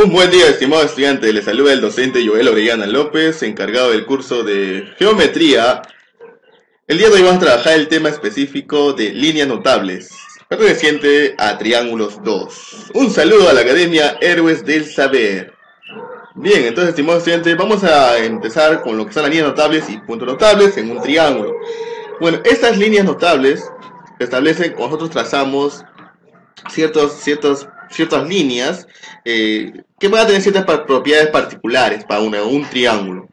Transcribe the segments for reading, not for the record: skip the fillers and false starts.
Un buen día, estimado estudiante. Le saluda el docente Joel Orellana López, encargado del curso de Geometría. El día de hoy vamos a trabajar el tema específico de líneas notables, perteneciente a triángulos 2. Un saludo a la Academia Héroes del Saber. Bien, entonces, estimado estudiante, vamos a empezar con lo que son las líneas notables y puntos notables en un triángulo. Bueno, estas líneas notables se establecen cuando nosotros trazamos ciertas líneas que van a tener ciertas propiedades particulares para un triángulo.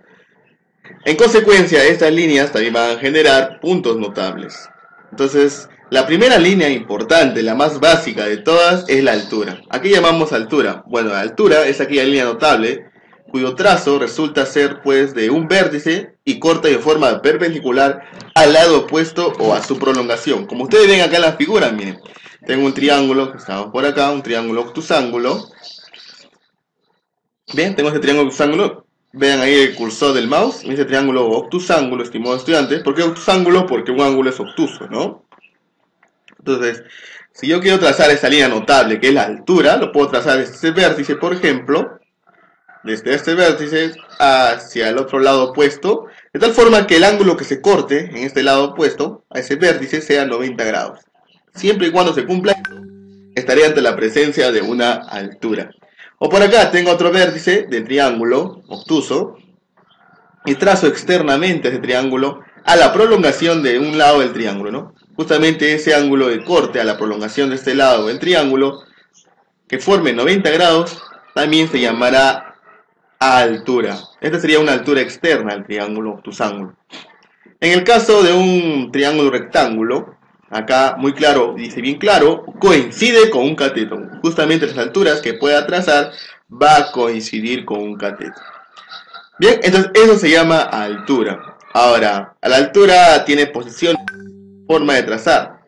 En consecuencia, estas líneas también van a generar puntos notables. Entonces, la primera línea importante, la más básica de todas, es la altura. ¿A qué llamamos altura? Bueno, la altura es aquella línea notable cuyo trazo resulta ser pues de un vértice y corta de forma perpendicular al lado opuesto o a su prolongación. Como ustedes ven acá en la figura, miren, tengo un triángulo que estamos por acá, un triángulo octusángulo. Bien, tengo este triángulo octusángulo. Vean ahí el cursor del mouse, ese triángulo octusángulo, estimado estudiante. ¿Por qué octusángulo? Porque un ángulo es obtuso, ¿no? Entonces, si yo quiero trazar esa línea notable, que es la altura, lo puedo trazar desde este vértice, por ejemplo, desde este vértice hacia el otro lado opuesto, de tal forma que el ángulo que se corte en este lado opuesto a ese vértice sea 90 grados. Siempre y cuando se cumpla esto, estaré ante la presencia de una altura. O por acá tengo otro vértice del triángulo obtuso y trazo externamente ese triángulo a la prolongación de un lado del triángulo, ¿no? Justamente ese ángulo de corte a la prolongación de este lado del triángulo que forme 90 grados también se llamará altura. Esta sería una altura externa al triángulo obtusángulo. En el caso de un triángulo rectángulo, acá muy claro, dice bien claro, coincide con un cateto. Justamente las alturas que pueda trazar va a coincidir con un cateto. Bien, entonces eso se llama altura. Ahora, a la altura tiene posición, forma de trazar.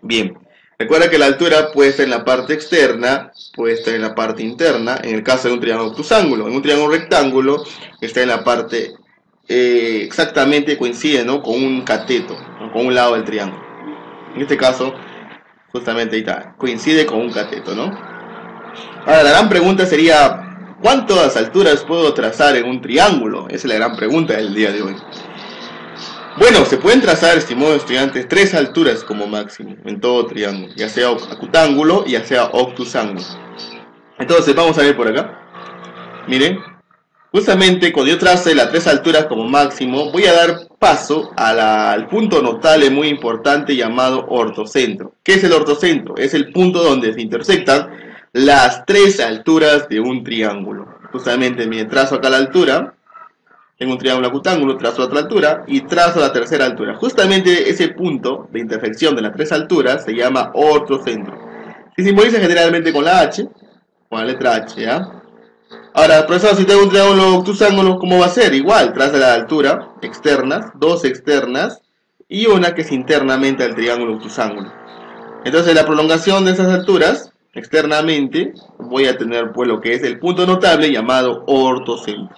Bien, recuerda que la altura puede estar en la parte externa, puede estar en la parte interna, en el caso de un triángulo octusángulo. En un triángulo rectángulo está en la parte exactamente coincide, ¿no?, con un cateto, ¿no?, con un lado del triángulo. En este caso, justamente ahí está, coincide con un cateto, ¿no? Ahora, la gran pregunta sería, ¿cuántas alturas puedo trazar en un triángulo? Esa es la gran pregunta del día de hoy. Bueno, se pueden trazar, estimados estudiantes, 3 alturas como máximo en todo triángulo, ya sea acutángulo, ya sea obtusángulo. Entonces, vamos a ver por acá. Miren, justamente cuando yo trace las 3 alturas como máximo, voy a dar paso al punto notable muy importante llamado ortocentro. ¿Qué es el ortocentro? Es el punto donde se intersectan las 3 alturas de un triángulo. Justamente, miren, trazo acá la altura. Tengo un triángulo acutángulo, trazo otra altura y trazo la tercera altura. Justamente ese punto de intersección de las 3 alturas se llama ortocentro. Se simboliza generalmente con la H, con la letra H, ¿ya? Ahora, profesor, si tengo un triángulo octusángulo, ¿cómo va a ser? Igual, traza la altura, externas, 2 externas y una que es internamente al triángulo octusángulo. Entonces, la prolongación de esas alturas, externamente, voy a tener pues lo que es el punto notable llamado ortocentro.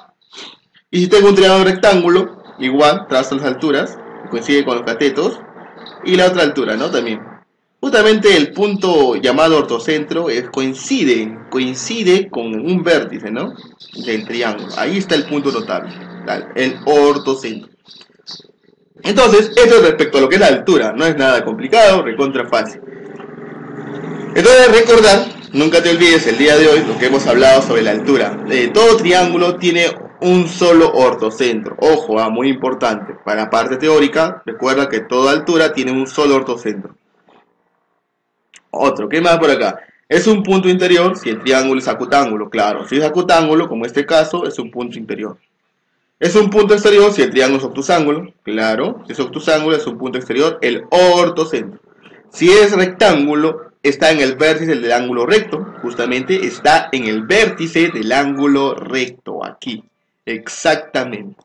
Y si tengo un triángulo rectángulo, igual, trazo las alturas, coincide con los catetos, y la otra altura, ¿no? También. Justamente el punto llamado ortocentro coincide con un vértice, ¿no?, del triángulo. Ahí está el punto notable, el ortocentro. Entonces, eso respecto a lo que es la altura, no es nada complicado, recontra fácil. Entonces, recordar, nunca te olvides el día de hoy lo que hemos hablado sobre la altura. Todo triángulo tiene un solo ortocentro. Ojo, muy importante. Para la parte teórica, recuerda que toda altura tiene un solo ortocentro. Otro, ¿qué más por acá? Es un punto interior si el triángulo es acutángulo, claro. Si es acutángulo, como este caso, es un punto interior. Es un punto exterior si el triángulo es obtusángulo, claro. Si es obtusángulo, es un punto exterior, el ortocentro. Si es rectángulo, está en el vértice del ángulo recto. Justamente está en el vértice del ángulo recto, aquí. Exactamente.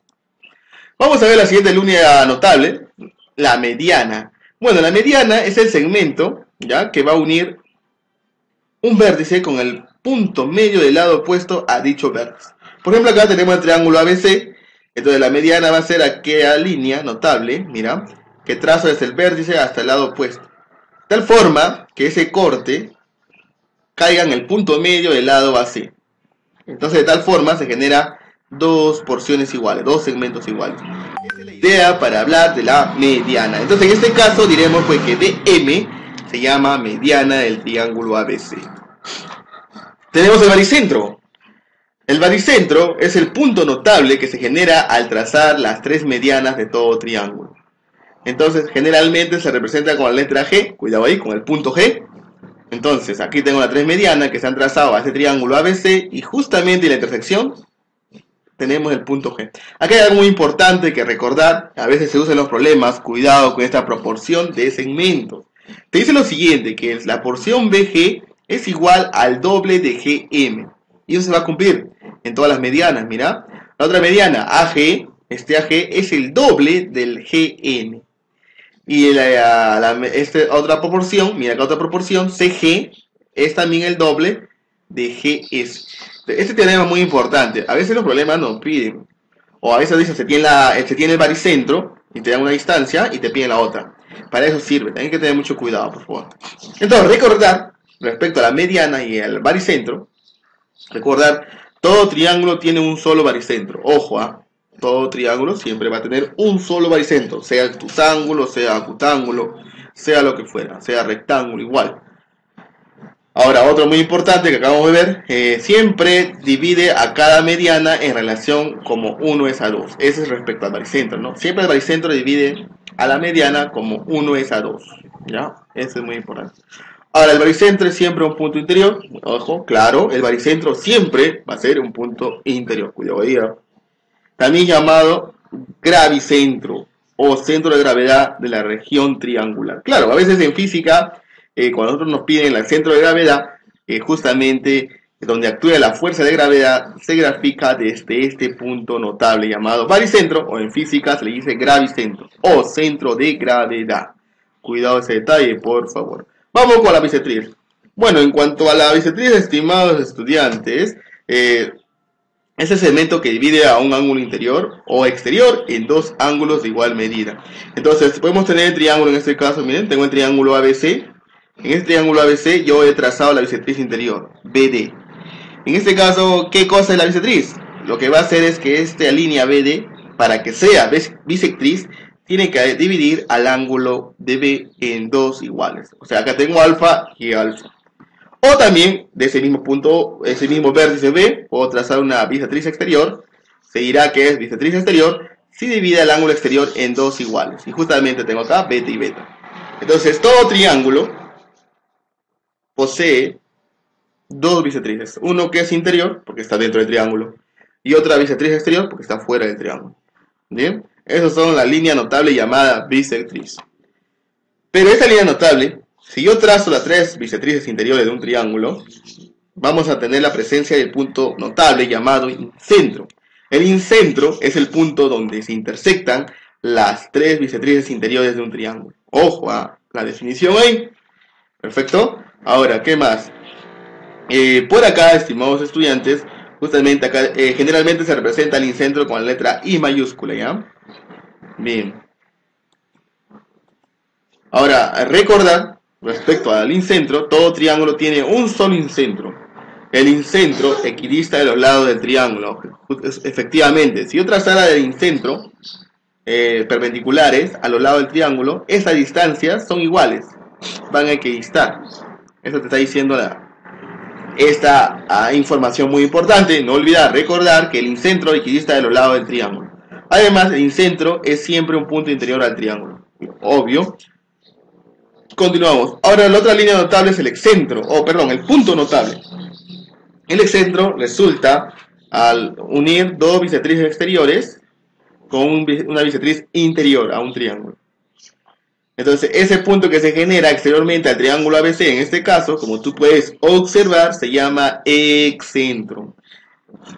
Vamos a ver la siguiente línea notable, la mediana. Bueno, la mediana es el segmento, ¿ya?, que va a unir un vértice con el punto medio del lado opuesto a dicho vértice. Por ejemplo, acá tenemos el triángulo ABC. Entonces la mediana va a ser aquella línea notable, mira, que trazo desde el vértice hasta el lado opuesto. De tal forma que ese corte caiga en el punto medio del lado AC. Entonces de tal forma se genera dos porciones iguales, dos segmentos iguales. Esa es la idea para hablar de la mediana. Entonces en este caso diremos pues que DM se llama mediana del triángulo ABC. Tenemos el baricentro. El baricentro es el punto notable que se genera al trazar las tres medianas de todo triángulo. Entonces generalmente se representa con la letra G, cuidado ahí, con el punto G. Entonces aquí tengo las tres medianas que se han trazado a este triángulo ABC y justamente en la intersección tenemos el punto G. Aquí hay algo muy importante que recordar, a veces se usa en los problemas, cuidado con esta proporción de segmentos. Te dice lo siguiente, que la porción BG es igual al doble de GM. Y eso se va a cumplir en todas las medianas, mira. La otra mediana, AG, este AG es el doble del GN. Y esta otra proporción, mira acá otra proporción, CG, es también el doble de GS. Este teorema es muy importante. A veces los problemas nos piden, o a veces dicen se tiene el baricentro y te dan una distancia y te piden la otra. Para eso sirve, hay que tener mucho cuidado, por favor. Entonces, recordar, respecto a la mediana y al baricentro, recordar, todo triángulo tiene un solo baricentro. Ojo, todo triángulo siempre va a tener un solo baricentro, sea obtusángulo, sea acutángulo, sea lo que fuera, sea rectángulo, igual. Ahora, otro muy importante que acabamos de ver, siempre divide a cada mediana en relación como 1 es a 2. Ese es respecto al baricentro, ¿no? Siempre el baricentro divide a la mediana como 1 es a 2, ¿ya? Eso es muy importante. Ahora, el baricentro es siempre un punto interior. Ojo, claro, el baricentro siempre va a ser un punto interior. Cuidado ahí. También llamado gravicentro o centro de gravedad de la región triangular. Claro, a veces en física, cuando nosotros nos piden el centro de gravedad, justamente donde actúa la fuerza de gravedad, se grafica desde este punto notable llamado baricentro, o en física se le dice gravicentro o centro de gravedad. Cuidado ese detalle, por favor. Vamos con la bisectriz. Bueno, en cuanto a la bisectriz, estimados estudiantes, es el segmento que divide a un ángulo interior o exterior en dos ángulos de igual medida. Entonces, podemos tener el triángulo en este caso, miren, tengo el triángulo ABC. En este triángulo ABC yo he trazado la bisectriz interior, BD. En este caso, ¿qué cosa es la bisectriz? Lo que va a hacer es que esta línea BD, para que sea bisectriz, tiene que dividir al ángulo de B en dos iguales. O sea, acá tengo alfa y alfa. O también, de ese mismo punto, ese mismo vértice B, puedo trazar una bisectriz exterior. Se dirá que es bisectriz exterior si divide el ángulo exterior en dos iguales. Y justamente tengo acá beta y beta. Entonces, todo triángulo posee dos bisectrices. Uno que es interior, porque está dentro del triángulo. Y otra bisectriz exterior, porque está fuera del triángulo. ¿Bien? Esas son la línea notable llamada bisectriz. Pero esta línea notable, si yo trazo las tres bisectrices interiores de un triángulo, vamos a tener la presencia del punto notable llamado incentro. El incentro es el punto donde se intersectan las tres bisectrices interiores de un triángulo. Ojo a la definición ahí. Perfecto. Ahora, ¿qué más? Por acá, estimados estudiantes, justamente acá generalmente se representa el incentro con la letra I mayúscula, ¿ya? Bien. Ahora, recordar, respecto al incentro, todo triángulo tiene un solo incentro. El incentro equidista de los lados del triángulo. Efectivamente, si yo trazara el incentro perpendiculares a los lados del triángulo, esas distancias son iguales, van a equidistar. Eso te está diciendo esta información muy importante. No olvidar, recordar que el incentro equidista de los lados del triángulo. Además, el incentro es siempre un punto interior al triángulo. Obvio. Continuamos. Ahora la otra línea notable es el excentro, el punto notable. El excentro resulta al unir dos bisectrices exteriores con una bisectriz interior a un triángulo. Entonces, ese punto que se genera exteriormente al triángulo ABC, en este caso, como tú puedes observar, se llama excentro.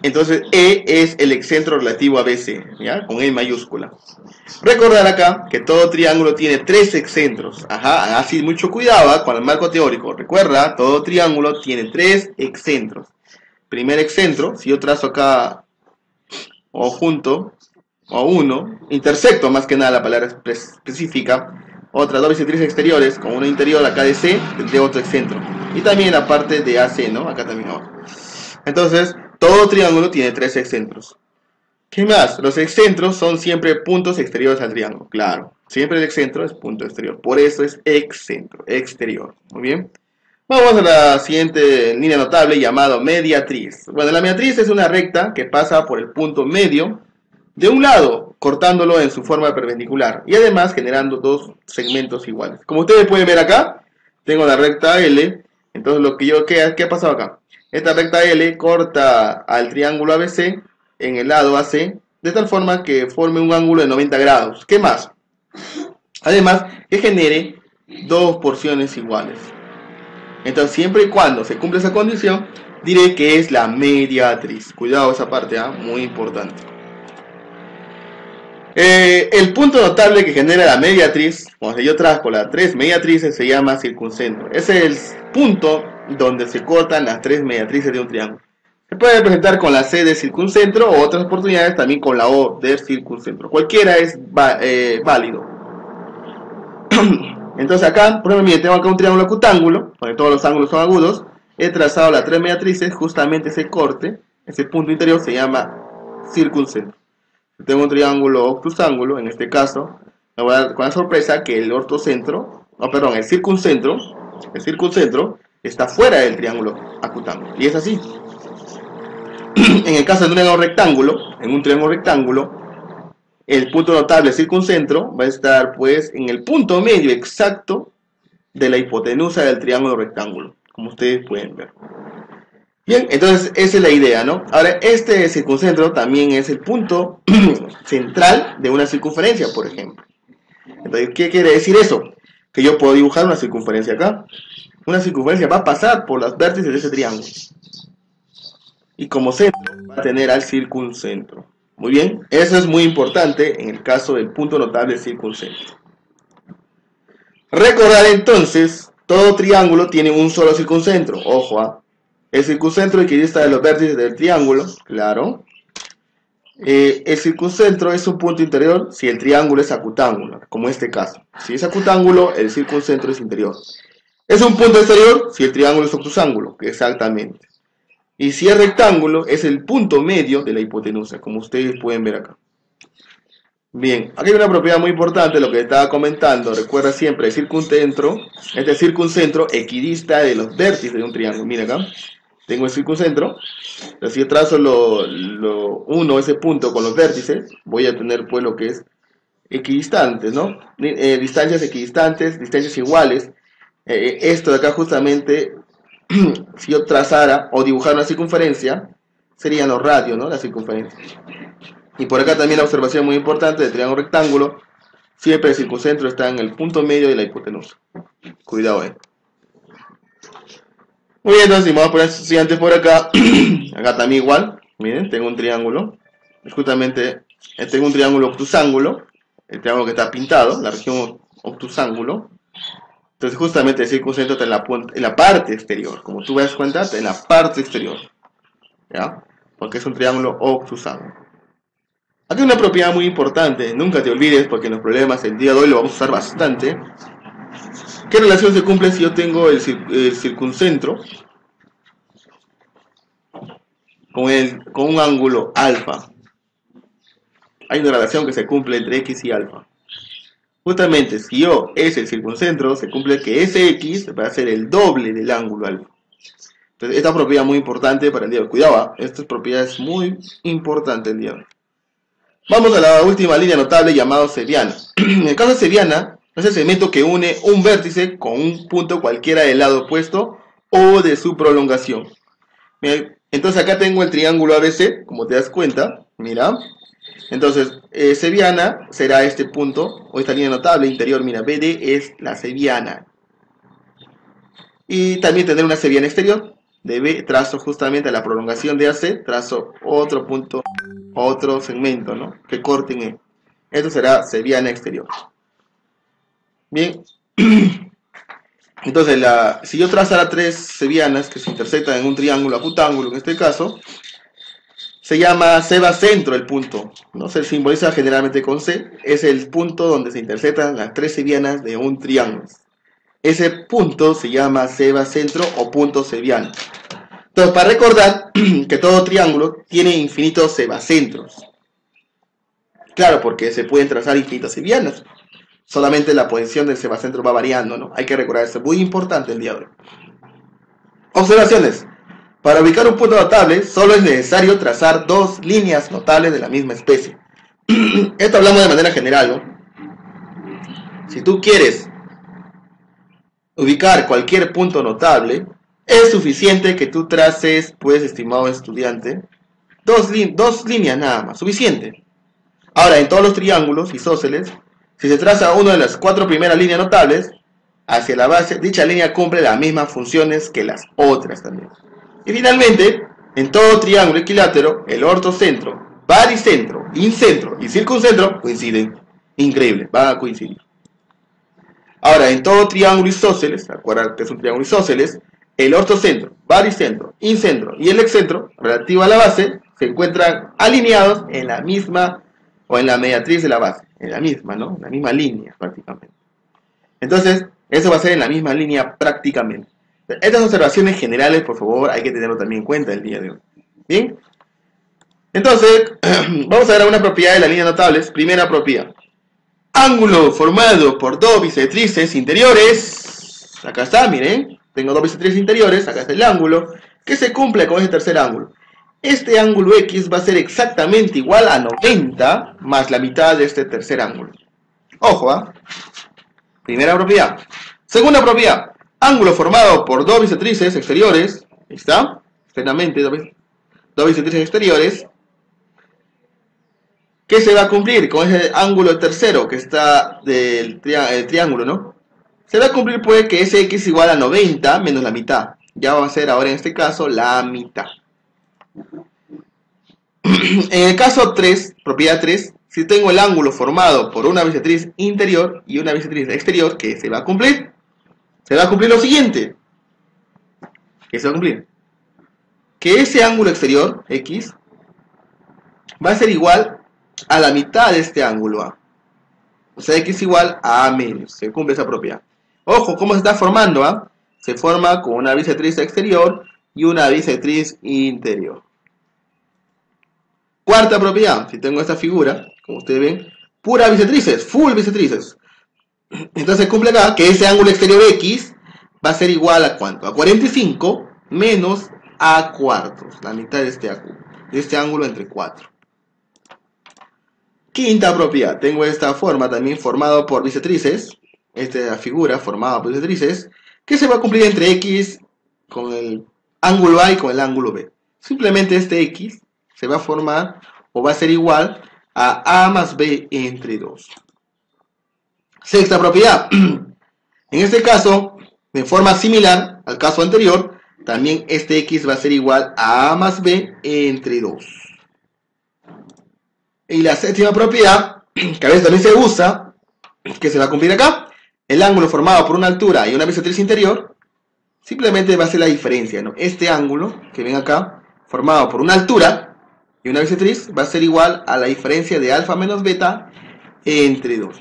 Entonces, E es el excentro relativo a BC, ¿ya? Con E mayúscula. Recordar acá que todo triángulo tiene tres excentros. Ajá, así mucho cuidado con el marco teórico. Recuerda, todo triángulo tiene tres excentros. Primer excentro, si yo trazo acá o junto, o uno, intersecto más que nada la palabra específica, otras dos bisectrices exteriores, con una interior acá de C, de otro excentro. Y también la parte de AC, ¿no? Acá también abajo. Entonces, todo triángulo tiene tres excentros. ¿Qué más? Los excentros son siempre puntos exteriores al triángulo. Claro, siempre el excentro es punto exterior. Por eso es excentro, exterior. Muy bien. Vamos a la siguiente línea notable llamada mediatriz. Bueno, la mediatriz es una recta que pasa por el punto medio de un lado, cortándolo en su forma perpendicular y además generando dos segmentos iguales. Como ustedes pueden ver acá, tengo la recta L. Entonces ¿qué ha pasado acá? Esta recta L corta al triángulo ABC en el lado AC de tal forma que forme un ángulo de 90 grados. ¿Qué más? Además, que genere dos porciones iguales. Entonces, siempre y cuando se cumpla esa condición, diré que es la mediatriz. Cuidado esa parte, muy importante. El punto notable que genera la mediatriz, cuando yo trazco las tres mediatrices, se llama circuncentro. Ese es el punto donde se cortan las tres mediatrices de un triángulo. Se puede representar con la C de circuncentro o otras oportunidades también con la O de circuncentro. Cualquiera es válido. Entonces acá, por ejemplo, tengo acá un triángulo acutángulo, donde todos los ángulos son agudos. He trazado las tres mediatrices, justamente ese corte, ese punto interior se llama circuncentro. Tengo un triángulo obtusángulo, en este caso, me voy a dar con la sorpresa que el el circuncentro está fuera del triángulo acutángulo. Y es así. En el caso de un triángulo rectángulo, el punto notable circuncentro va a estar pues en el punto medio exacto de la hipotenusa del triángulo rectángulo, como ustedes pueden ver. Bien, entonces esa es la idea, ¿no? Ahora, este circuncentro también es el punto central de una circunferencia, por ejemplo. Entonces, ¿qué quiere decir eso? Que yo puedo dibujar una circunferencia acá. Una circunferencia va a pasar por los vértices de ese triángulo. Y como centro va a tener al circuncentro. Muy bien, eso es muy importante en el caso del punto notable circuncentro. Recordar entonces, todo triángulo tiene un solo circuncentro. Ojo, el circuncentro equidista de los vértices del triángulo, claro. El circuncentro es un punto interior si el triángulo es acutángulo, como este caso. Si es acutángulo, el circuncentro es interior. Es un punto exterior si el triángulo es obtusángulo, exactamente. Y si es rectángulo, es el punto medio de la hipotenusa, como ustedes pueden ver acá. Bien, aquí hay una propiedad muy importante, lo que estaba comentando. Recuerda siempre el circuncentro, este circuncentro equidista de los vértices de un triángulo. Mira acá, tengo el circuncentro. Entonces, si yo trazo ese punto con los vértices, voy a tener pues lo que es equidistantes, ¿no? Distancias equidistantes, distancias iguales. Esto de acá justamente, si yo trazara o dibujara una circunferencia, serían los radios, ¿no? La circunferencia. Y por acá también la observación muy importante del triángulo rectángulo, siempre el circuncentro está en el punto medio de la hipotenusa. Cuidado, Muy bien, entonces vamos a poner estudiantes por acá. Acá también igual. Miren, tengo un triángulo. Justamente, tengo un triángulo obtusángulo. El triángulo que está pintado, la región obtusángulo. Entonces justamente el circuncentro está en la parte exterior. Como tú ves cuenta, está en la parte exterior. ¿Ya? Porque es un triángulo obtusángulo. Aquí hay una propiedad muy importante. Nunca te olvides, porque en los problemas el día de hoy lo vamos a usar bastante. ¿Qué relación se cumple si yo tengo el circuncentro con un ángulo alfa? Hay una relación que se cumple entre x y alfa. Justamente, si yo es el circuncentro, se cumple que ese x va a ser el doble del ángulo alfa. Entonces, esta propiedad es muy importante para el día de hoy. Cuidado, esta propiedad es muy importante el día de hoy. Vamos a la última línea notable llamada Ceviana. En el caso de Ceviana, es el segmento que une un vértice con un punto cualquiera del lado opuesto o de su prolongación. Entonces acá tengo el triángulo ABC, como te das cuenta, mira. Entonces, Ceviana será este punto, o esta línea notable interior, mira, BD es la Ceviana. Y también tendré una Ceviana exterior, de B trazo justamente la prolongación de AC, trazo otro punto, otro segmento, ¿no? Que corten E. Esto será Ceviana exterior. Bien. Entonces, si yo trazara tres cevianas que se intersectan en un triángulo acutángulo, en este caso, se llama sebacentro el punto, ¿no? Se simboliza generalmente con C, es el punto donde se intersectan las tres cevianas de un triángulo. Ese punto se llama sebacentro o punto ceviano. Entonces, para recordar que todo triángulo tiene infinitos sebacentros. Claro, porque se pueden trazar infinitas medianas. Solamente la posición del sebacentro va variando, ¿no? Hay que recordar eso, muy importante el día de hoy. Observaciones. Para ubicar un punto notable, solo es necesario trazar dos líneas notables de la misma especie. Esto hablamos de manera general, ¿no? Si tú quieres ubicar cualquier punto notable, es suficiente que tú traces, pues, estimado estudiante, dos líneas nada más, suficiente. Ahora, en todos los triángulos isósceles, si se traza una de las 4 primeras líneas notables hacia la base, dicha línea cumple las mismas funciones que las otras también. Y finalmente, en todo triángulo equilátero, el ortocentro, baricentro, incentro y circuncentro coinciden. Increíble, van a coincidir. Ahora, en todo triángulo isósceles, acuérdate que es un triángulo isósceles, el ortocentro, baricentro, incentro y el excentro, relativo a la base, se encuentran alineados en la misma o en la mediatriz de la base, en la misma, ¿no? En la misma línea prácticamente. Entonces, eso va a ser en la misma línea prácticamente. Estas observaciones generales, por favor, hay que tenerlo también en cuenta el día de hoy. ¿Bien? Entonces, vamos a ver una propiedad de las líneas notables. Primera propiedad. Ángulo formado por dos bisectrices interiores. Acá está, miren. Tengo dos bisectrices interiores. Acá está el ángulo. Que se cumple con ese tercer ángulo. Este ángulo X va a ser exactamente igual a 90 más la mitad de este tercer ángulo. Ojo, ¿ah? Primera propiedad. Segunda propiedad. Ángulo formado por dos bisectrices exteriores. Ahí está. Externamente, dos bisectrices exteriores. ¿Qué se va a cumplir con ese ángulo tercero que está del triángulo, no? Se va a cumplir pues que ese X es igual a 90 menos la mitad. Ya va a ser ahora en este caso la mitad. En el caso 3, propiedad 3, si tengo el ángulo formado por una bisectriz interior y una bisectriz exterior, ¿qué se va a cumplir? Se va a cumplir lo siguiente. ¿Qué se va a cumplir? Que ese ángulo exterior, X, va a ser igual a la mitad de este ángulo A. O sea, X igual a A menos. Se cumple esa propiedad. Ojo, ¿cómo se está formando? ¿Ah? Se forma con una bisectriz exterior y una bisectriz interior. Cuarta propiedad. Si tengo esta figura, como ustedes ven, pura bisectrices, full bisectrices. Entonces cumple acá que ese ángulo exterior X va a ser igual a ¿cuánto? A 45 menos A cuartos. La mitad de este ángulo entre 4. Quinta propiedad, tengo esta forma también formado por bisectrices, esta figura formada por bisectrices, que se va a cumplir entre X con el ángulo A y con el ángulo B. Simplemente este X se va a formar o va a ser igual a A más B entre 2. Sexta propiedad, en este caso, de forma similar al caso anterior, también este X va a ser igual a A más B entre 2. Y la séptima propiedad, que a veces también se usa, que se va a cumplir acá, el ángulo formado por una altura y una bisectriz interior, simplemente va a ser la diferencia, ¿no? Este ángulo, que ven acá, formado por una altura y una bisectriz, va a ser igual a la diferencia de alfa menos beta entre 2.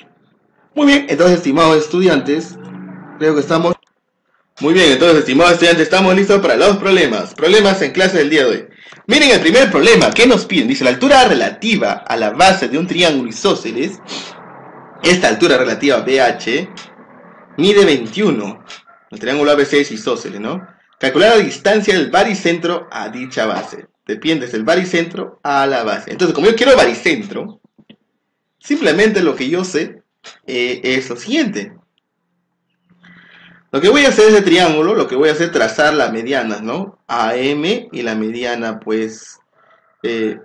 Muy bien, entonces, estimados estudiantes, creo que estamos... Muy bien, entonces, estimados estudiantes, estamos listos para los problemas. Problemas en clase del día de hoy. Miren el primer problema, ¿qué nos piden? Dice, la altura relativa a la base de un triángulo isósceles, esta altura relativa BH, mide 21. El triángulo ABC es isósceles, ¿no? Calcular la distancia del baricentro a dicha base. Depende del baricentro a la base. Entonces, como yo quiero el baricentro, simplemente lo que yo sé es lo siguiente. Lo que voy a hacer es de triángulo, lo que voy a hacer es trazar las medianas, ¿no? AM y la mediana, pues...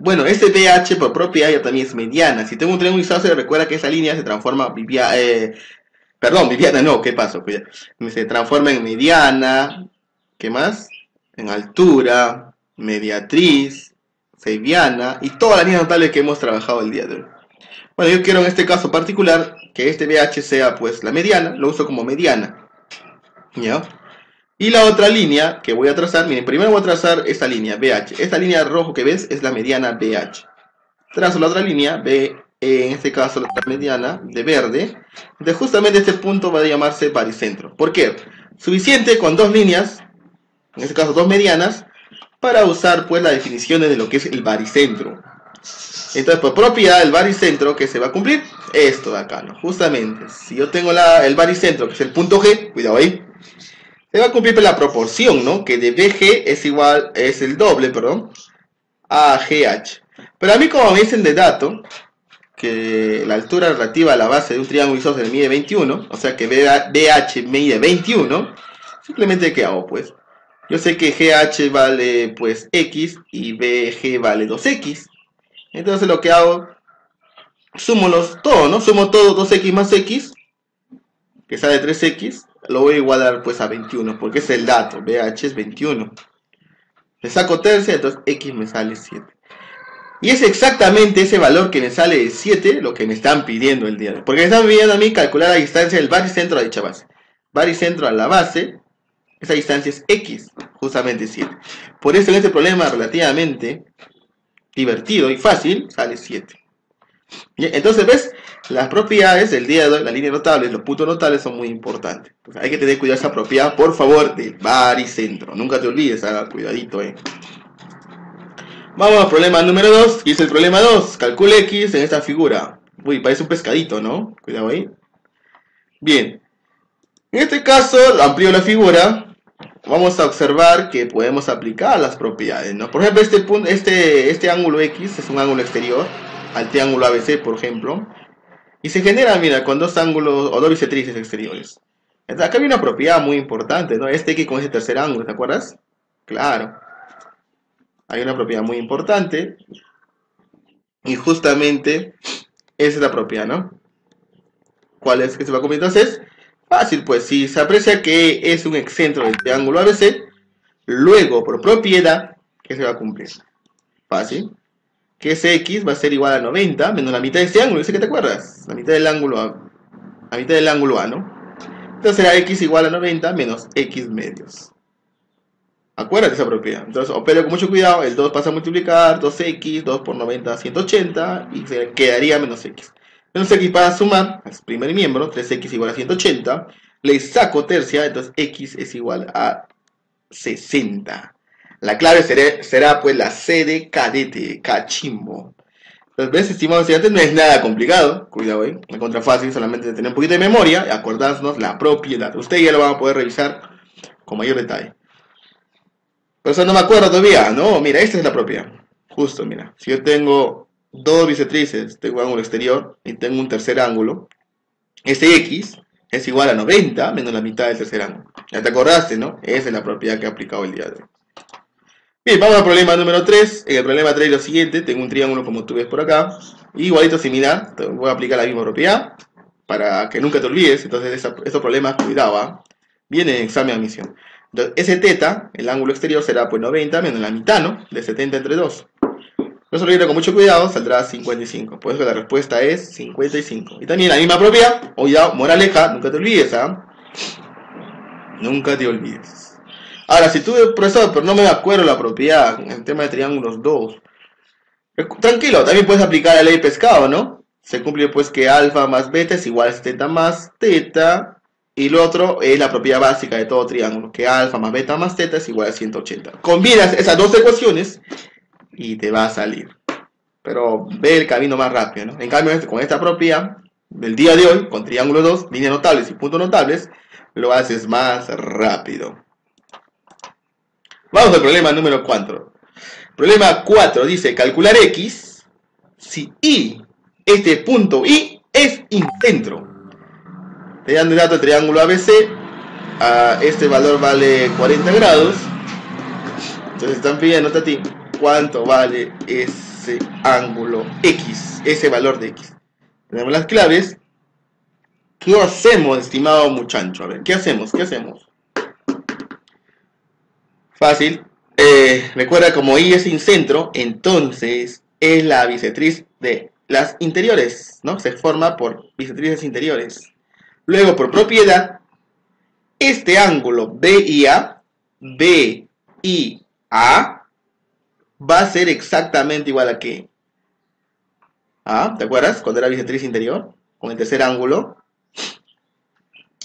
bueno, este BH por propiedad ya también es mediana. Si tengo un triángulo isósceles, recuerda que esa línea se transforma... Viviana no, ¿qué pasó? Se transforma en mediana, ¿qué más? En altura, mediatriz, seiviana y todas las líneas notables que hemos trabajado el día de hoy. Bueno, yo quiero en este caso particular que este BH sea pues la mediana, lo uso como mediana. ¿Ya? Y la otra línea que voy a trazar, miren, primero voy a trazar esta línea BH. Esta línea rojo que ves es la mediana BH. Trazo la otra línea, B, en este caso la mediana de verde. De justamente este punto va a llamarse baricentro. ¿Por qué? Suficiente con dos líneas, en este caso dos medianas, para usar pues las definiciones de lo que es el baricentro. Entonces, por propiedad del baricentro, ¿qué se va a cumplir? Esto de acá, ¿no? Justamente, si yo tengo el baricentro, que es el punto G, cuidado ahí, se va a cumplir la proporción, ¿no? Que de BG es el doble, perdón, a GH. Pero a mí, como me dicen de dato, que la altura relativa a la base de un triángulo isósceles mide 21, o sea que BH mide 21, simplemente ¿qué hago? Pues yo sé que GH vale pues X y BG vale 2X. Entonces lo que hago, todo, ¿no? Sumo todo 2X más X, que sale 3X, lo voy a igualar pues a 21, porque es el dato, BH es 21. Le saco tercia, entonces X me sale 7. Y es exactamente ese valor que me sale de 7 lo que me están pidiendo el día de hoy. Porque me están pidiendo a mí calcular la distancia del baricentro a dicha base. Baricentro a la base, esa distancia es X, justamente 7. Por eso en este problema relativamente divertido y fácil, sale 7. Entonces, ¿ves? Las propiedades del día de hoy, las líneas notables, los puntos notables son muy importantes. Entonces, hay que tener cuidado esa propiedad, por favor, del baricentro. Nunca te olvides, haga cuidadito, Vamos al problema número 2. Y es el problema 2. Calcula X en esta figura. Uy, parece un pescadito, ¿no? Cuidado ahí. Bien. En este caso, amplío la figura. Vamos a observar que podemos aplicar las propiedades, ¿no? Por ejemplo, este ángulo X es un ángulo exterior al triángulo ABC, por ejemplo. Y se genera, mira, con dos ángulos o dos bisectrices exteriores. Entonces, acá hay una propiedad muy importante, ¿no? Este X con ese tercer ángulo, ¿te acuerdas? Claro. Hay una propiedad muy importante. Y justamente esa es la propiedad, ¿no? ¿Cuál es que se va a cumplir? Entonces, fácil, pues, si se aprecia que es un excentro del triángulo ABC, luego, por propiedad, ¿qué se va a cumplir? Fácil. Que ese X va a ser igual a 90 menos la mitad de este ángulo, ¿ese que te acuerdas? La mitad del ángulo A, ¿no? Entonces será X igual a 90 menos X medios. Acuérdate esa propiedad. Entonces, opero con mucho cuidado. El 2 pasa a multiplicar. 2x, 2 por 90, 180. Y se quedaría menos x. Menos x para sumar. Es primer miembro. 3x igual a 180. Le saco tercia. Entonces, x es igual a 60. La clave será pues la C de cadete. Cachimbo. Entonces, ves, estimados estudiantes, no es nada complicado. Cuidado, me encuentra fácil. Solamente de tener un poquito de memoria. Y acordarnos la propiedad. Ustedes ya lo van a poder revisar con mayor detalle. Pero eso no me acuerdo todavía. No, mira, esta es la propiedad. Justo, mira. Si yo tengo dos bisectrices, tengo un ángulo exterior y tengo un tercer ángulo, este X es igual a 90 menos la mitad del tercer ángulo. Ya te acordaste, ¿no? Esa es la propiedad que he aplicado el día de hoy. Bien, vamos al problema número 3. En el problema 3 es lo siguiente. Tengo un triángulo como tú ves por acá. Igualito similar. Voy a aplicar la misma propiedad para que nunca te olvides. Entonces, estos problemas, cuidado, vienen en examen de admisión. Entonces, ese teta, el ángulo exterior, será pues 90 menos la mitad, ¿no? De 70 entre 2. Eso lo con mucho cuidado, saldrá 55. Por eso la respuesta es 55. Y también la misma propiedad, o ya, moraleja, nunca te olvides, Nunca te olvides. Ahora, si tú, profesor, pero no me acuerdo la propiedad en el tema de triángulos 2. Tranquilo, también puedes aplicar la ley de pescado, ¿no? Se cumple pues que alfa más beta es igual a 70 más teta. Y lo otro es la propiedad básica de todo triángulo, que alfa más beta más teta es igual a 180. Combinas esas dos ecuaciones y te va a salir. Pero ve el camino más rápido, ¿no? En cambio, con esta propiedad del día de hoy, con triángulo 2, líneas notables y puntos notables, lo haces más rápido. Vamos al problema número 4. Problema 4 dice, calcular X si Y, este punto Y, es incentro. Te dan el dato del triángulo ABC. Este valor vale 40 grados. Entonces están pidiendo a ti cuánto vale ese ángulo X, ese valor de X. Tenemos las claves. ¿Qué hacemos, estimado muchacho? A ver, ¿qué hacemos? Fácil. Recuerda, como Y es incentro, entonces es la bisectriz de las interiores, ¿no? Se forma por bisectrices interiores. Luego, por propiedad, este ángulo BIA va a ser exactamente igual a ¿qué? ¿Te acuerdas? Cuando era bisectriz interior, con el tercer ángulo.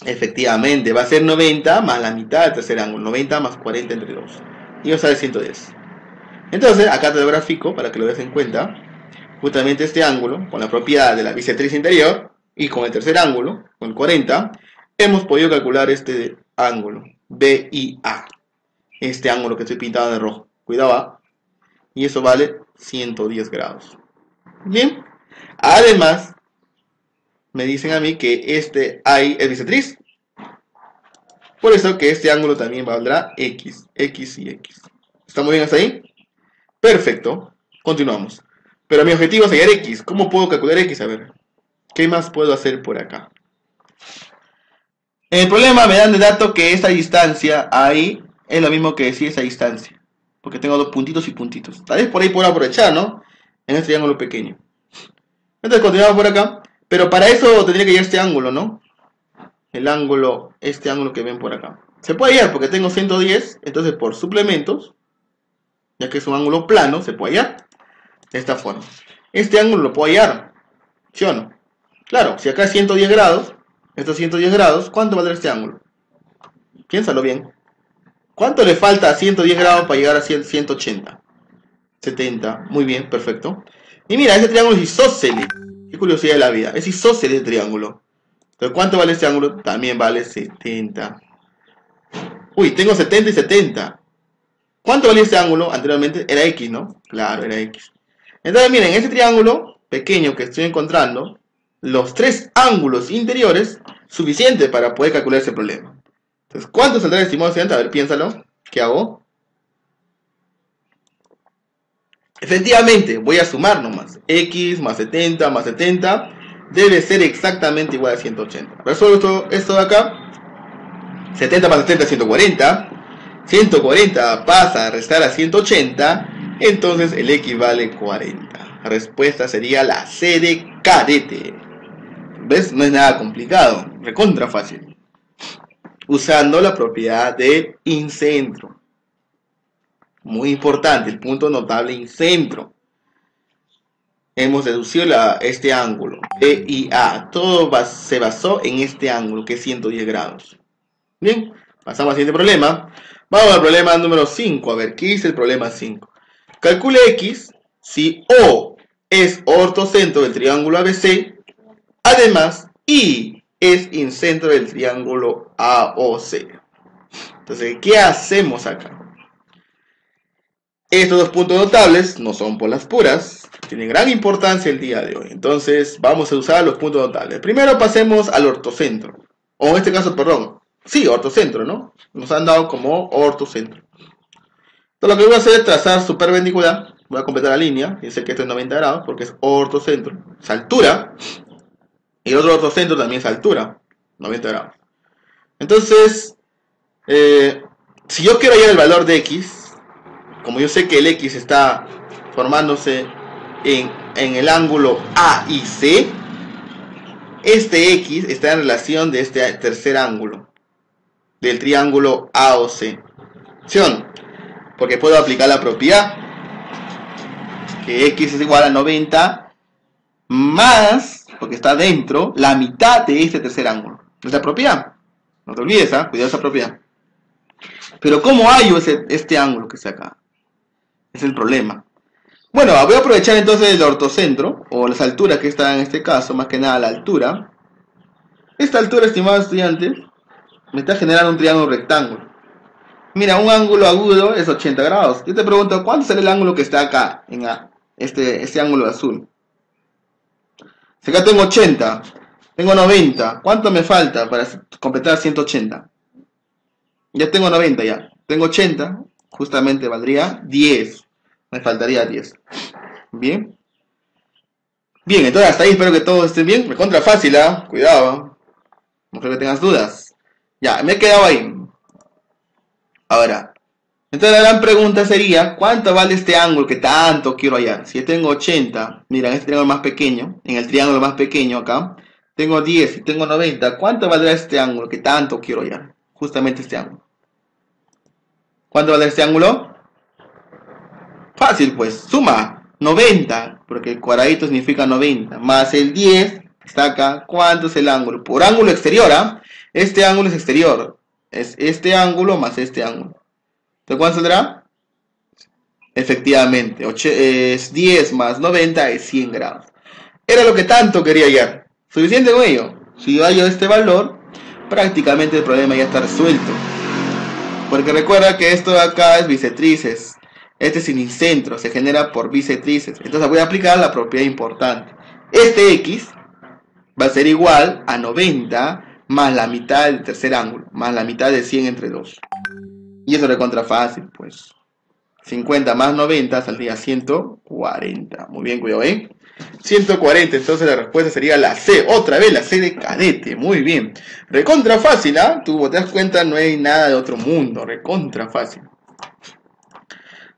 Efectivamente, va a ser 90 más la mitad del tercer ángulo. 90 más 40 entre 2. Y va a ser 110. Entonces, acá te lo grafico para que lo des en cuenta. Justamente este ángulo, con la propiedad de la bisectriz interior, y con el tercer ángulo, con el 40, hemos podido calcular este ángulo, BIA. Este ángulo que estoy pintado de rojo. Cuidado, ¿ah? Y eso vale 110 grados. Bien. Además, me dicen a mí que este AI es bisectriz. Por eso que este ángulo también valdrá X, X y X. ¿Estamos bien hasta ahí? Perfecto. Continuamos. Pero mi objetivo es hallar X. ¿Cómo puedo calcular X? A ver. ¿Qué más puedo hacer por acá? En el problema me dan de dato que esta distancia ahí es lo mismo que decir esa distancia. Porque tengo dos puntitos y puntitos. Tal vez por ahí puedo aprovechar, ¿no? En este triángulo pequeño. Entonces continuamos por acá. Pero para eso tendría que hallar este ángulo, ¿no? El ángulo, este ángulo que ven por acá. Se puede hallar porque tengo 110. Entonces por suplementos, ya que es un ángulo plano, se puede hallar de esta forma. Este ángulo lo puedo hallar, ¿sí o no? Claro, si acá es 110 grados, estos 110 grados, ¿cuánto valdrá este ángulo? Piénsalo bien. ¿Cuánto le falta a 110 grados para llegar a 180? 70, muy bien, perfecto. Y mira, este triángulo es isósceles. Qué curiosidad de la vida, es isósceles el triángulo. Entonces, ¿cuánto vale este ángulo? También vale 70. Uy, tengo 70 y 70. ¿Cuánto valía este ángulo? Anteriormente era X, ¿no? Claro, era X. Entonces, miren, este triángulo pequeño que estoy encontrando, los tres ángulos interiores, suficiente para poder calcular ese problema. Entonces, ¿cuánto saldrá el estimado estudiante? A ver, piénsalo. ¿Qué hago? Efectivamente, voy a sumar nomás. X más 70 más 70 debe ser exactamente igual a 180. Resuelvo esto de acá. 70 más 70 es 140. 140 pasa a restar a 180. Entonces el X vale 40. La respuesta sería la C de cadete. ¿Ves? No es nada complicado. Recontra fácil. Usando la propiedad del incentro. Muy importante, el punto notable incentro. Hemos deducido este ángulo, BIA. Todo se basó en este ángulo, que es 110 grados. Bien, pasamos al siguiente problema. Vamos al problema número 5. A ver, ¿qué dice el problema 5? Calcule X si O es ortocentro del triángulo ABC. Además, Y es incentro del triángulo AOC. Entonces, ¿qué hacemos acá? Estos dos puntos notables no son por las puras, tienen gran importancia el día de hoy. Entonces vamos a usar los puntos notables. Primero pasemos al ortocentro, o en este caso, perdón, sí, ortocentro, ¿no? Nos han dado como ortocentro. Entonces lo que voy a hacer es trazar su perpendicular. Voy a completar la línea, y sé que esto es 90 grados porque es ortocentro, es altura. Y el otro ortocentro también es altura, 90 grados. Entonces, si yo quiero hallar el valor de X, como yo sé que el X está formándose en el ángulo A y C, este X está en relación de este tercer ángulo, del triángulo AOC. ¿Sí o no? Porque puedo aplicar la propiedad, que X es igual a 90 más, porque está dentro, la mitad de este tercer ángulo. Es la propiedad. No te olvides, ¿eh? Cuidado esa propiedad. Pero ¿cómo hallo este ángulo que está acá? Es el problema. Bueno, voy a aprovechar entonces el ortocentro, o las alturas que están en este caso, más que nada la altura. Esta altura, estimados estudiantes, me está generando un triángulo rectángulo. Mira, un ángulo agudo es 80 grados. Yo te pregunto, ¿cuánto será el ángulo que está acá, en este ángulo azul? Si acá tengo 80, tengo 90, ¿cuánto me falta para completar 180? Ya tengo 90 ya, tengo 80, justamente valdría 10. Me faltaría 10. Bien. Bien, entonces hasta ahí espero que todo esté bien. Me contra fácil, ¿eh? Cuidado. No creo que tengas dudas. Ya, me he quedado ahí. Ahora, entonces la gran pregunta sería, ¿cuánto vale este ángulo que tanto quiero hallar? Si yo tengo 80, mira, en este triángulo más pequeño, en el triángulo más pequeño acá, tengo 10 y tengo 90. ¿Cuánto valdrá este ángulo que tanto quiero hallar? Justamente este ángulo. ¿Cuánto valdrá este ángulo? Fácil, pues, suma 90, porque el cuadradito significa 90, más el 10, está acá. ¿Cuánto es el ángulo? Por ángulo exterior, ¿ah? Este ángulo es exterior, es este ángulo más este ángulo. ¿De cuánto saldrá? Efectivamente, es 10 más 90 es 100 grados. Era lo que tanto quería hallar. Suficiente con ello. Si yo hallo este valor, prácticamente el problema ya está resuelto. Porque recuerda que esto de acá es bisectrices. Este sinicentro se genera por bisectrices. Entonces voy a aplicar la propiedad importante. Este X va a ser igual a 90 más la mitad del tercer ángulo, más la mitad de 100 entre 2. Y eso es contra fácil, pues. 50 más 90 saldría 140. Muy bien, cuidado, 140, entonces la respuesta sería la C. Otra vez la C de cadete. Muy bien. Recontra fácil, ¿ah? Tú te das cuenta, no hay nada de otro mundo. Recontra fácil.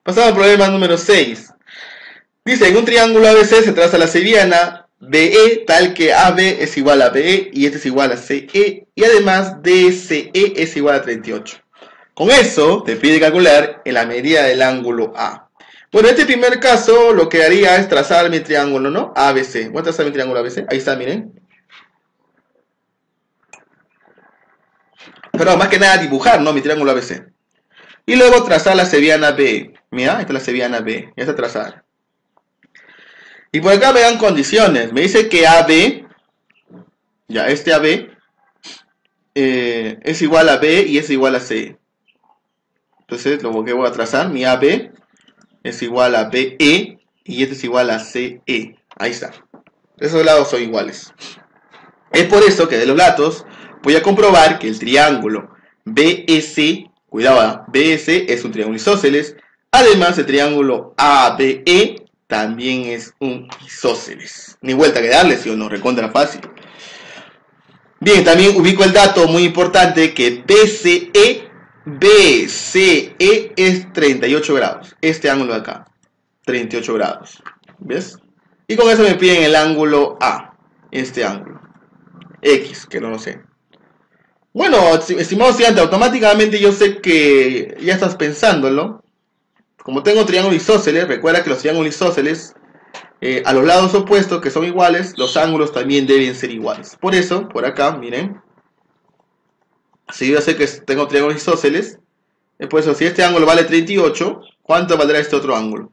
Pasamos al problema número 6. Dice, en un triángulo ABC se traza la seriana BE tal que AB es igual a BE y este es igual a CE y además DCE es igual a 38. Con eso te pide calcular la medida del ángulo A. Bueno, en este primer caso lo que haría es trazar mi triángulo, ¿no? ABC. Voy a trazar mi triángulo ABC. Ahí está, miren. Pero más que nada dibujar, ¿no? Mi triángulo ABC. Y luego trazar la seriana B. Mira, esta es la seriana B. Ya está trazada. Y por acá me dan condiciones. Me dice que AB, ya este AB, es igual a B y es igual a C. Entonces lo que voy a trazar, mi AB es igual a BE y este es igual a CE. Ahí está. Esos lados son iguales. Es por eso que de los lados voy a comprobar que el triángulo BEC, cuidado, BEC es un triángulo isósceles. Además el triángulo ABE también es un isósceles. Ni vuelta que darle, si o no, recontra fácil. Bien, también ubico el dato muy importante que BCE es 38 grados. Este ángulo de acá, 38 grados. ¿Ves? Y con eso me piden el ángulo A. Este ángulo. X, que no lo sé. Bueno, estimado estudiante, automáticamente yo sé que ya estás pensándolo. Como tengo triángulo isósceles, recuerda que los triángulos isósceles, a los lados opuestos que son iguales, los ángulos también deben ser iguales. Por eso, por acá, miren. Si yo sé que tengo triángulos isósceles, por eso si este ángulo vale 38, ¿cuánto valdrá este otro ángulo?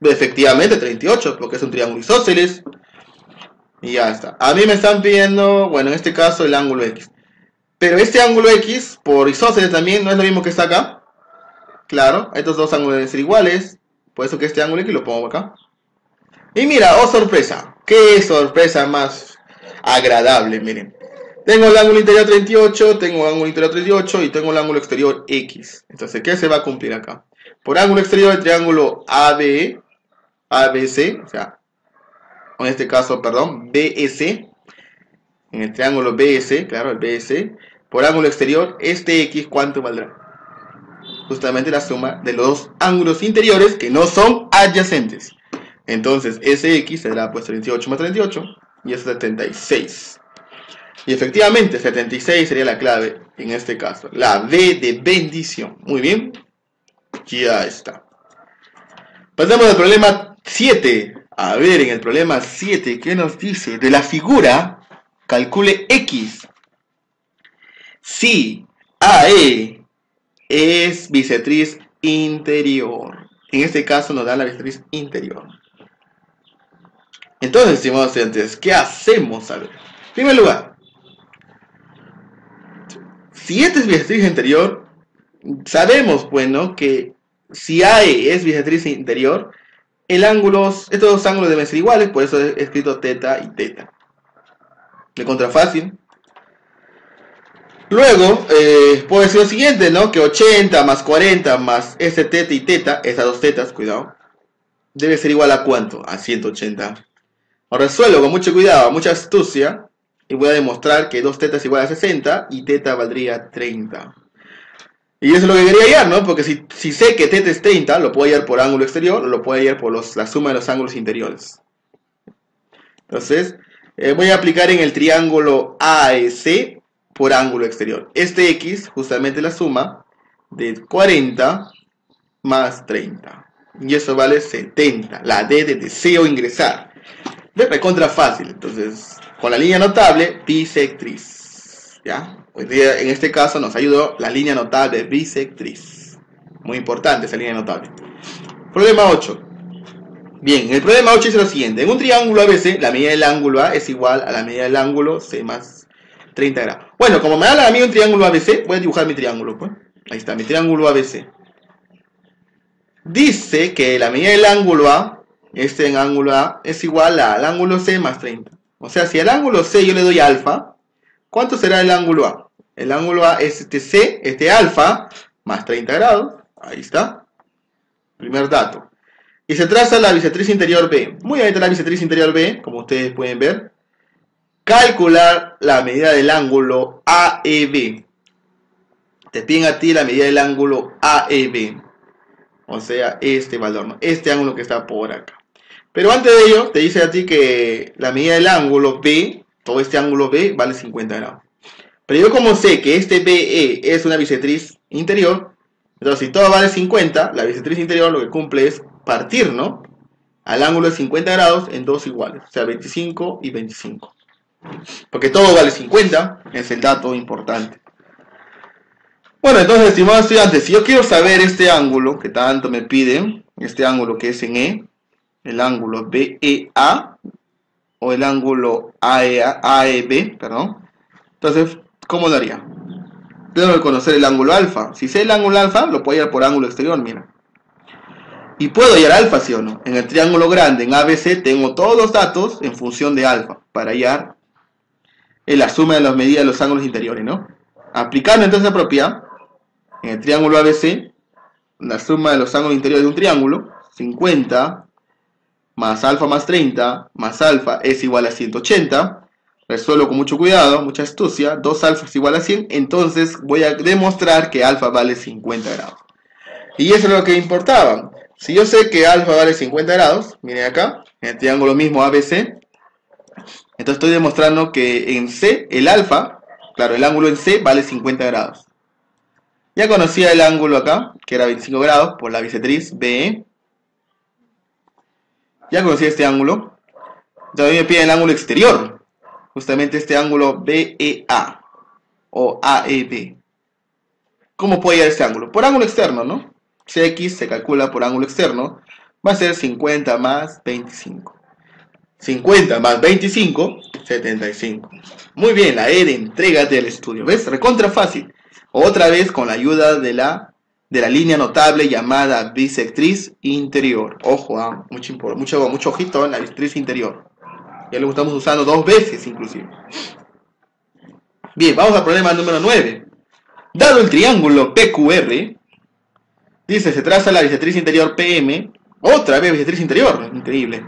Efectivamente 38, porque es un triángulo isósceles. Y ya está. A mí me están pidiendo, bueno, en este caso el ángulo X. Pero este ángulo X, por isósceles también, no es lo mismo que está acá. Claro, estos dos ángulos deben ser iguales. Por eso que este ángulo X lo pongo acá. Y mira, oh sorpresa. Qué sorpresa más agradable, miren. Tengo el ángulo interior 38, tengo el ángulo interior 38 y tengo el ángulo exterior X. Entonces, ¿qué se va a cumplir acá? Por ángulo exterior el triángulo ABC, o sea, en este caso, perdón, BS. En el triángulo BS, claro, el BS. Por ángulo exterior, este X, ¿cuánto valdrá? Justamente la suma de los dos ángulos interiores que no son adyacentes. Entonces, ese X será pues 38 más 38 y es 76. Y efectivamente, 76 sería la clave en este caso. La B de bendición. Muy bien. Ya está. Pasamos al problema 7. A ver, en el problema 7, ¿qué nos dice? De la figura, calcule X. Si AE es bisectriz interior. En este caso nos da la bisectriz interior. Entonces, estimados estudiantes, ¿qué hacemos? A ver, en primer lugar, si esta es bisectriz interior, sabemos, bueno, que si AE es bisectriz interior, estos dos ángulos deben ser iguales, por eso he escrito teta y teta. De contra fácil. Luego, puedo decir lo siguiente, ¿no? Que 80 más 40 más este teta y teta, estas dos tetas, cuidado, debe ser igual a ¿cuánto? A 180. Lo resuelvo con mucho cuidado, mucha astucia, y voy a demostrar que 2 tetas es igual a 60 y teta valdría 30. Y eso es lo que quería hallar, ¿no? Porque si sé que teta es 30, lo puedo hallar por ángulo exterior o lo puedo hallar por la suma de los ángulos interiores. Entonces, voy a aplicar en el triángulo AEC por ángulo exterior. Este X, justamente la suma de 40 más 30. Y eso vale 70. La D de deseo ingresar. De recontra fácil. Entonces, con la línea notable, bisectriz. ¿Ya? Hoy día, en este caso, nos ayudó la línea notable bisectriz. Muy importante esa línea notable. Problema 8. Bien, el problema 8 es lo siguiente. En un triángulo ABC, la medida del ángulo A es igual a la medida del ángulo C más 30 grados. Bueno, como me da a mí un triángulo ABC, voy a dibujar mi triángulo, pues. Ahí está, mi triángulo ABC. Dice que la medida del ángulo A, en ángulo A, es igual al ángulo C más 30. O sea, si al ángulo C yo le doy alfa, ¿cuánto será el ángulo A? El ángulo A es este C, este alfa, más 30 grados. Ahí está. Primer dato. Y se traza la bisectriz interior B. Muy bien, la bisectriz interior B, como ustedes pueden ver. Calcular la medida del ángulo AEB. Te piden a ti la medida del ángulo AEB. O sea, este valor, ¿no? Este ángulo que está por acá. Pero antes de ello, te dice a ti que la medida del ángulo B, todo este ángulo B, vale 50 grados. Pero yo como sé que este BE es una bisectriz interior, entonces si todo vale 50, la bisectriz interior lo que cumple es partir, ¿no? Al ángulo de 50 grados en dos iguales, o sea, 25 y 25. Porque todo vale 50, es el dato importante. Bueno, entonces, estimados estudiantes, si yo quiero saber este ángulo que tanto me piden, este ángulo que es en E, el ángulo BEA, o el ángulo AEB, perdón. Entonces, ¿cómo lo haría? Tengo que conocer el ángulo alfa. Si sé el ángulo alfa, lo puedo hallar por ángulo exterior, mira. Y puedo hallar alfa, ¿sí o no? En el triángulo grande, en ABC, tengo todos los datos en función de alfa, para hallar la suma de las medidas de los ángulos interiores, ¿no? Aplicando entonces la propiedad, en el triángulo ABC, la suma de los ángulos interiores de un triángulo, 50 más alfa más 30 más alfa es igual a 180. Resuelvo con mucho cuidado, mucha astucia. 2 alfa es igual a 100. Entonces voy a demostrar que alfa vale 50 grados. Y eso es lo que importaba. Si yo sé que alfa vale 50 grados, miren acá, en el triángulo mismo ABC, entonces estoy demostrando que en C, el alfa, claro, el ángulo en C vale 50 grados. Ya conocía el ángulo acá, que era 25 grados, por la bisectriz BE. Ya conocía este ángulo. Todavía me piden el ángulo exterior. Justamente este ángulo BEA o AEB. ¿Cómo puedo hallar este ángulo? Por ángulo externo, ¿no? CX se calcula por ángulo externo. Va a ser 50 más 25. 50 más 25, 75. Muy bien, la E de entrégate al estudio. ¿Ves? Recontra fácil. Otra vez con la ayuda de la línea notable llamada bisectriz interior. Ojo, mucho ojito en la bisectriz interior. Ya lo estamos usando 2 veces inclusive. Bien, vamos al problema número 9. Dado el triángulo PQR, dice, se traza la bisectriz interior PM. Otra vez bisectriz interior, increíble.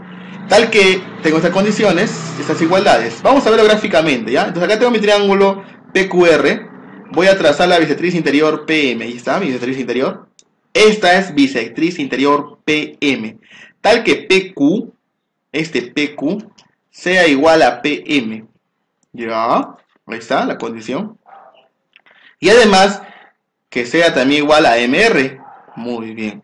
Tal que tengo estas condiciones, estas igualdades. Vamos a verlo gráficamente, ¿ya? Entonces acá tengo mi triángulo PQR. Voy a trazar la bisectriz interior PM. Ahí está, mi bisectriz interior. Esta es bisectriz interior PM. Tal que PQ, este PQ, sea igual a PM. Ya, ahí está la condición. Y además, que sea también igual a MR. Muy bien.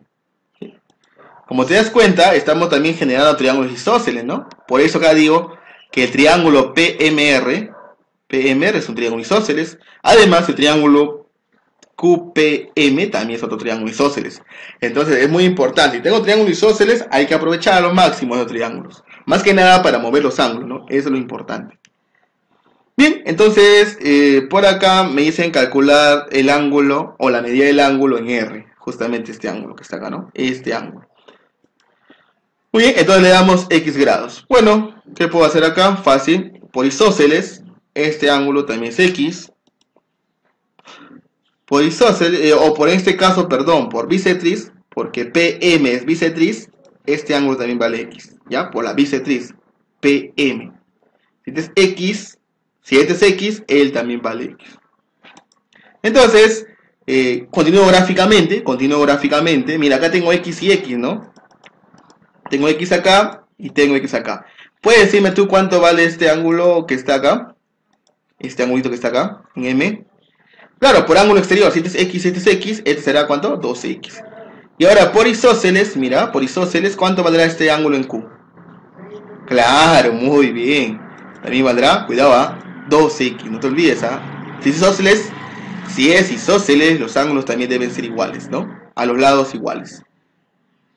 Como te das cuenta, estamos también generando triángulos isósceles, ¿no? Por eso acá digo que el triángulo PMR es un triángulo isósceles. Además, el triángulo QPM también es otro triángulo isósceles. Entonces, es muy importante. Si tengo triángulos isósceles, hay que aprovechar a lo máximo los triángulos. Más que nada para mover los ángulos, ¿no? Eso es lo importante. Bien, entonces, por acá me dicen calcular el ángulo o la medida del ángulo en R. Justamente este ángulo que está acá, ¿no? Este ángulo. Muy bien, entonces le damos X grados. Bueno, ¿qué puedo hacer acá? Fácil. Por isósceles, este ángulo también es X. Por isósceles, o por este caso, perdón, por bisectriz, porque PM es bisectriz, este ángulo también vale X. ¿Ya? Por la bisectriz, PM. Si este es X, si este es X, él también vale X. Entonces, continúo gráficamente. Mira, acá tengo X y X, ¿no? Tengo X acá y tengo X acá. ¿Puedes decirme tú cuánto vale este ángulo que está acá? Este angulito que está acá, en M. Claro, por ángulo exterior, si este es X, este será ¿cuánto? 2X. Y ahora por isósceles, mira, por isósceles, ¿cuánto valdrá este ángulo en Q? Claro, muy bien. También valdrá, cuidado, 2X, no te olvides, si es isósceles, los ángulos también deben ser iguales, ¿no? A los lados iguales.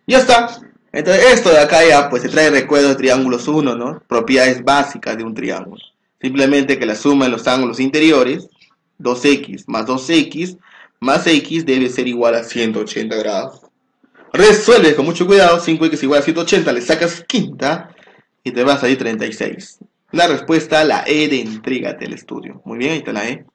Ya está. Entonces esto de acá ya pues se trae recuerdo de triángulos 1, ¿no? Propiedades básicas de un triángulo. Simplemente que la suma de los ángulos interiores, 2x más 2x más x debe ser igual a 180 grados. Resuelves con mucho cuidado, 5x igual a 180, le sacas quinta y te va a salir 36. La respuesta, la E de Entrégate al Estudio. Muy bien, ahí está la E.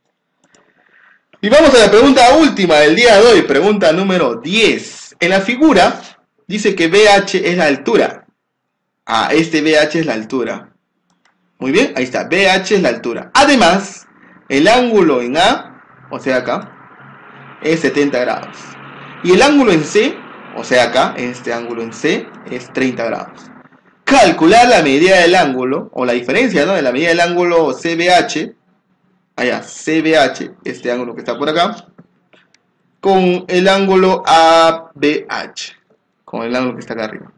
Y vamos a la pregunta última del día de hoy, pregunta número 10. En la figura dice que BH es la altura. Este BH es la altura. Muy bien, ahí está, BH es la altura. Además, el ángulo en A, o sea acá, es 70 grados. Y el ángulo en C, o sea acá, este ángulo en C, es 30 grados. Calcular la medida del ángulo, o la diferencia, ¿no?, de la medida del ángulo CBH, CBH, este ángulo que está por acá, con el ángulo ABH, con el ángulo que está acá arriba.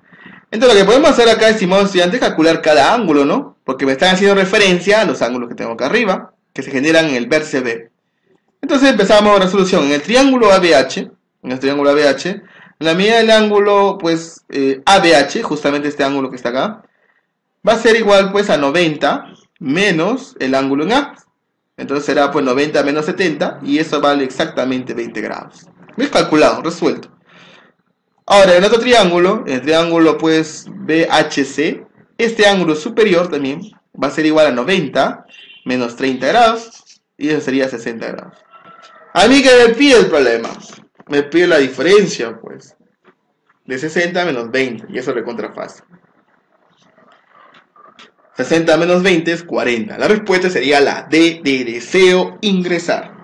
Entonces lo que podemos hacer acá, estimados estudiantes, es calcular cada ángulo, ¿no? Porque me están haciendo referencia a los ángulos que tengo acá arriba, que se generan en el vértice B. Entonces empezamos la solución. En el triángulo ABH, la medida del ángulo, pues, ABH, justamente este ángulo que está acá, va a ser igual, pues, a 90 menos el ángulo en A. Entonces será, pues, 90 menos 70, y eso vale exactamente 20 grados. ¿Ves? Calculado, resuelto. Ahora, en otro triángulo, el triángulo, pues, BHC, este ángulo superior también va a ser igual a 90 menos 30 grados, y eso sería 60 grados. A mí que me pide el problema, me pide la diferencia, pues, de 60 menos 20, y eso le contrafácil. 60 menos 20 es 40. La respuesta sería la D de deseo ingresar.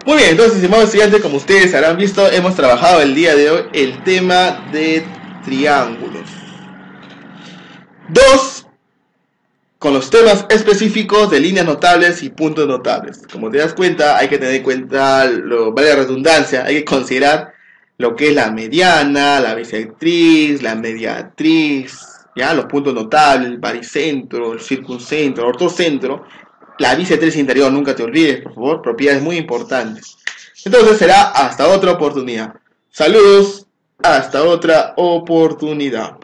Muy bien, entonces, estimados estudiantes, como ustedes habrán visto, hemos trabajado el día de hoy el tema de triángulos. 2, con los temas específicos de líneas notables y puntos notables. Como te das cuenta, hay que tener en cuenta, vale la redundancia, hay que considerar lo que es la mediana, la bisectriz, la mediatriz, ¿ya? Los puntos notables, el baricentro, el circuncentro, el ortocentro, la bisectriz interior, nunca te olvides, por favor, propiedades muy importantes. Entonces será hasta otra oportunidad. Saludos, hasta otra oportunidad.